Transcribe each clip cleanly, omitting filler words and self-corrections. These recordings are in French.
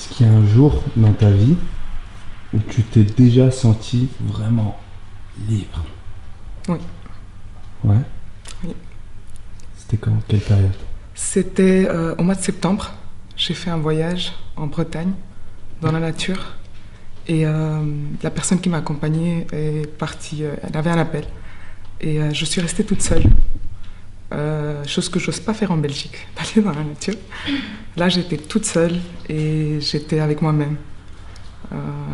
Est-ce qu'il y a un jour dans ta vie où tu t'es déjà senti vraiment libre? Oui. Ouais. Oui. C'était quand? Quelle période? C'était au mois de septembre. J'ai fait un voyage en Bretagne, dans la nature. Et la personne qui m'a accompagnée est partie, elle avait un appel. Et je suis restée toute seule. Chose que j'ose pas faire en Belgique, d'aller dans la nature. Là, j'étais toute seule et j'étais avec moi-même.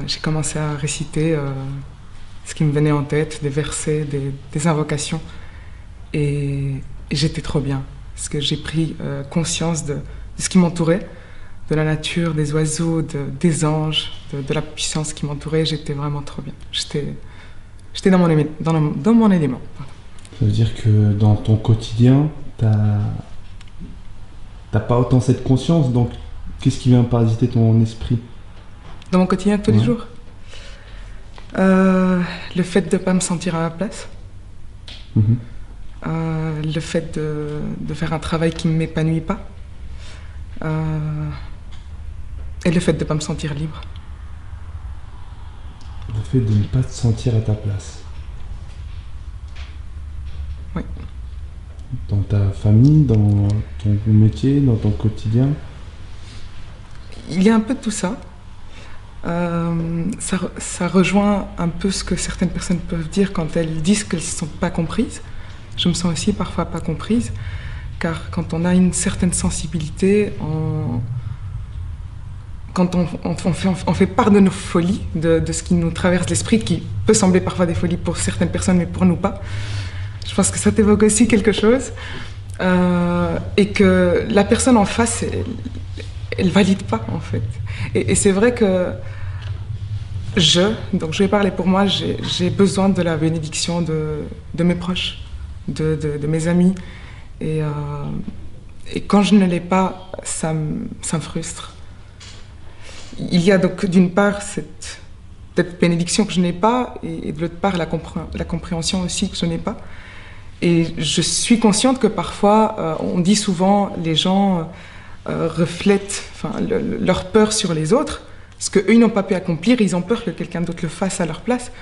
J'ai commencé à réciter ce qui me venait en tête, des versets, des invocations. Et j'étais trop bien, parce que j'ai pris conscience de ce qui m'entourait, de la nature, des oiseaux, des anges, de la puissance qui m'entourait. J'étais vraiment trop bien. J'étais dans mon élément. Ça veut dire que dans ton quotidien, t'as pas autant cette conscience, donc qu'est-ce qui vient parasiter ton esprit? Dans mon quotidien de tous les Ouais. jours, le fait de ne pas me sentir à ma place, Mhm. le fait de faire un travail qui ne m'épanouit pas, et le fait de ne pas me sentir libre. Le fait de ne pas te sentir à ta place. Oui. Dans ta famille, dans ton métier, dans ton quotidien. Il y a un peu de tout ça. Ça rejoint un peu ce que certaines personnes peuvent dire quand elles disent qu'elles ne se sentent pas comprises. Je me sens aussi parfois pas comprise, car quand on a une certaine sensibilité, quand on fait part de nos folies, de ce qui nous traverse l'esprit, qui peut sembler parfois des folies pour certaines personnes, mais pour nous pas. Je pense que ça t'évoque aussi quelque chose. Et que la personne en face, elle valide pas, en fait. Et c'est vrai que donc je vais parler pour moi, j'ai besoin de la bénédiction de mes proches, de mes amis. Et quand je ne l'ai pas, ça me frustre. Il y a donc d'une part cette bénédiction que je n'ai pas, et de l'autre part la compréhension aussi que je n'ai pas. Et je suis consciente que parfois, on dit souvent, les gens reflètent leur peur sur les autres, parce qu'eux, ils n'ont pas pu accomplir, ils ont peur que quelqu'un d'autre le fasse à leur place.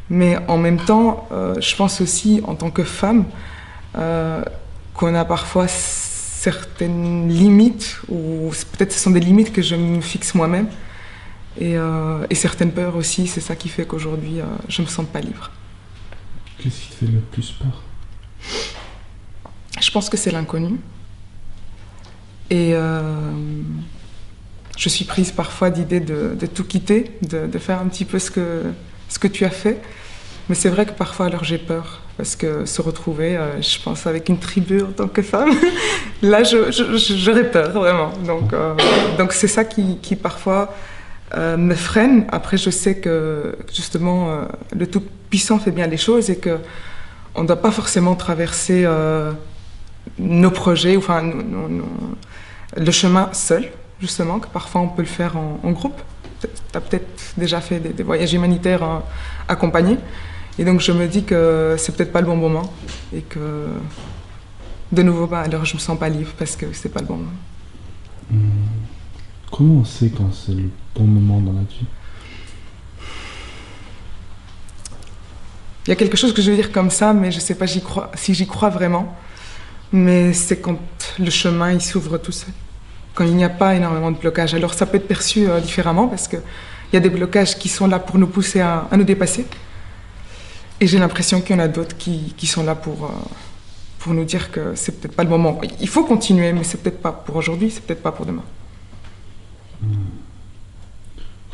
Mais en même temps, je pense aussi, en tant que femme, qu'on a parfois certaines limites, ou peut-être ce sont des limites que je me fixe moi-même, et certaines peurs aussi. C'est ça qui fait qu'aujourd'hui, je ne me sens pas libre. Qu'est-ce qui te fait le plus peur? Je pense que c'est l'inconnu. Et je suis prise parfois d'idée de tout quitter, de faire un petit peu ce que tu as fait. Mais c'est vrai que parfois, alors j'ai peur. Parce que se retrouver, je pense, avec une tribu en tant que femme, là, j'aurais peur, vraiment. Donc c'est ça qui parfois me freine. Après, je sais que, justement, le Tout-Puissant fait bien les choses et qu'on ne doit pas forcément traverser nos projets, enfin, le chemin seul, justement, que parfois on peut le faire en groupe. Tu as peut-être déjà fait des voyages humanitaires accompagnés. Et donc je me dis que c'est peut-être pas le bon moment et que de nouveau, alors je me sens pas libre parce que c'est pas le bon moment. Comment on sait quand c'est le bon moment dans la vie? Il y a quelque chose que je veux dire comme ça, mais je sais pas si j'y crois vraiment. Mais c'est quand le chemin il s'ouvre tout seul, quand il n'y a pas énormément de blocages. Alors ça peut être perçu différemment parce qu'il y a des blocages qui sont là pour nous pousser à nous dépasser. Et j'ai l'impression qu'il y en a d'autres qui sont là pour nous dire que c'est peut-être pas le moment. Il faut continuer, mais c'est peut-être pas pour aujourd'hui, c'est peut-être pas pour demain.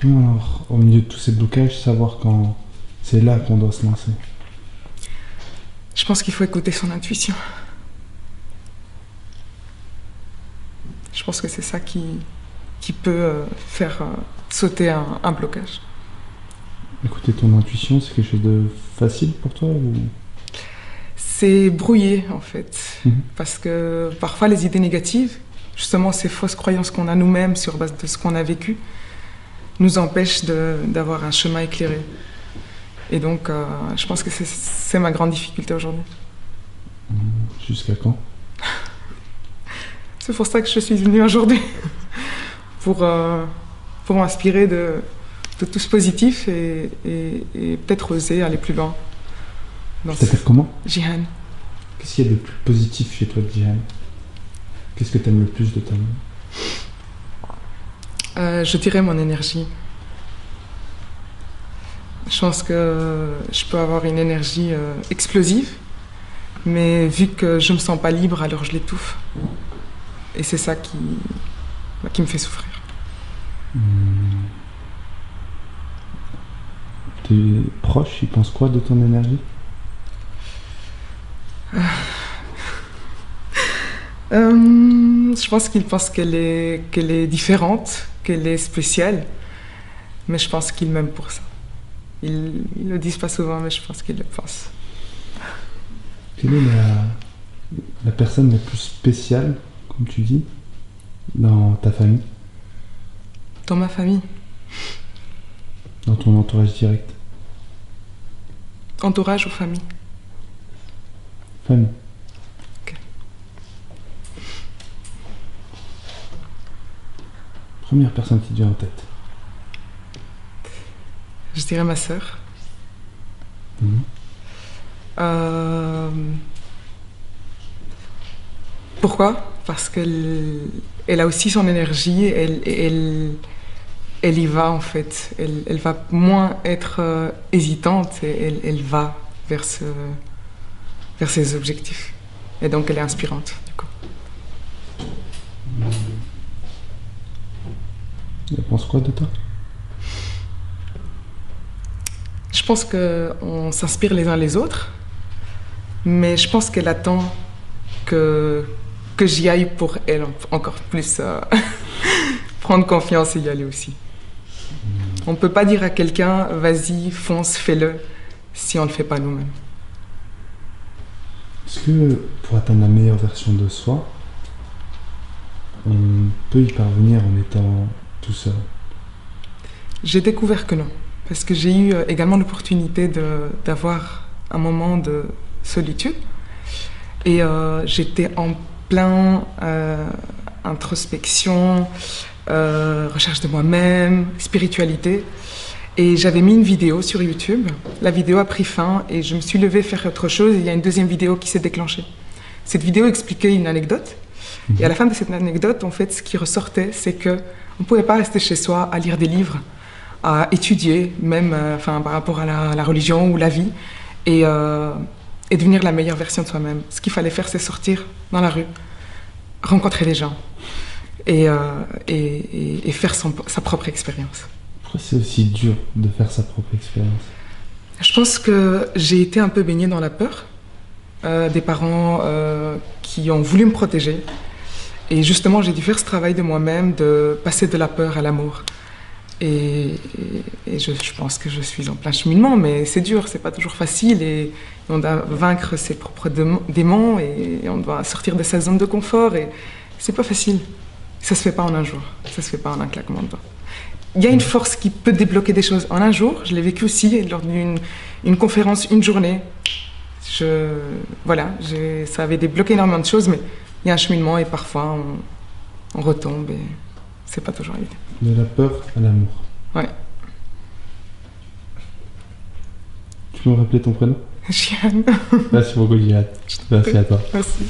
Comment alors, au milieu de tous ces blocages, savoir quand c'est là qu'on doit se lancer? Je pense qu'il faut écouter son intuition. Je pense que c'est ça qui peut faire sauter un blocage. Écouter ton intuition, c'est quelque chose de facile pour toi ou... C'est brouillé, en fait. Parce que parfois, les idées négatives, justement, ces fausses croyances qu'on a nous-mêmes sur base de ce qu'on a vécu, nous empêchent d'avoir un chemin éclairé. Et donc, je pense que c'est ma grande difficulté aujourd'hui. Jusqu'à quand? C'est pour ça que je suis venue aujourd'hui. Pour pour m'inspirer de tout ce positif et peut-être oser aller plus loin. Tu t'appelles comment? Jihan. Qu'est-ce qu'il y a de plus positif chez toi, Jihan? Qu'est-ce que tu aimes le plus de ta vie? Je dirais mon énergie. Je pense que je peux avoir une énergie explosive, mais vu que je me sens pas libre, alors je l'étouffe. Et c'est ça qui me fait souffrir. Tes proches, ils pensent quoi de ton énergie? Je pense qu'ils pensent qu'elle est différente, qu'elle est spéciale, mais je pense qu'ils m'aiment pour ça. Ils le disent pas souvent, mais je pense qu'ils le pensent. Quelle est la personne la plus spéciale, comme tu dis, dans ta famille? Dans ma famille? Dans ton entourage direct? Entourage ou famille? Famille. Ok. Première personne qui te vient en tête? Je dirais ma sœur. Pourquoi? Parce qu'elle a aussi son énergie, elle y va en fait. Elle va moins être hésitante et elle va vers ses objectifs. Et donc elle est inspirante du coup. Elle pense quoi de toi? Je pense qu'on s'inspire les uns les autres, mais je pense qu'elle attend que j'y aille pour elle encore plus prendre confiance et y aller aussi. On ne peut pas dire à quelqu'un « vas-y, fonce, fais-le » si on ne le fait pas nous-mêmes. Est-ce que pour atteindre la meilleure version de soi, on peut y parvenir en étant tout seul? J'ai découvert que non, parce que j'ai eu également l'opportunité d'avoir un moment de solitude et j'étais en plein introspection, recherche de moi-même, spiritualité. Et j'avais mis une vidéo sur YouTube. La vidéo a pris fin et je me suis levée faire autre chose et il y a une deuxième vidéo qui s'est déclenchée. Cette vidéo expliquait une anecdote. Et à la fin de cette anecdote, en fait, ce qui ressortait, c'est qu'on ne pouvait pas rester chez soi à lire des livres, à étudier, même par rapport à la religion ou la vie, et devenir la meilleure version de soi-même. Ce qu'il fallait faire, c'est sortir dans la rue, rencontrer des gens et faire sa propre expérience. Pourquoi c'est aussi dur de faire sa propre expérience? Je pense que j'ai été un peu baignée dans la peur des parents qui ont voulu me protéger. Et justement, j'ai dû faire ce travail de moi-même, de passer de la peur à l'amour. Et je pense que je suis en plein cheminement, mais c'est dur, c'est pas toujours facile. Et on doit vaincre ses propres démons et on doit sortir de sa zone de confort. Et c'est pas facile. Ça se fait pas en un jour. Ça se fait pas en un claquement de doigts. Il y a une force qui peut débloquer des choses en un jour. Je l'ai vécu aussi lors d'une conférence, une journée. Ça avait débloqué énormément de choses, mais il y a un cheminement et parfois on retombe et c'est pas toujours évident. De la peur à l'amour. Ouais. Tu peux me rappeler ton prénom? Jihan. Merci beaucoup, Jihan. Merci à toi. Merci.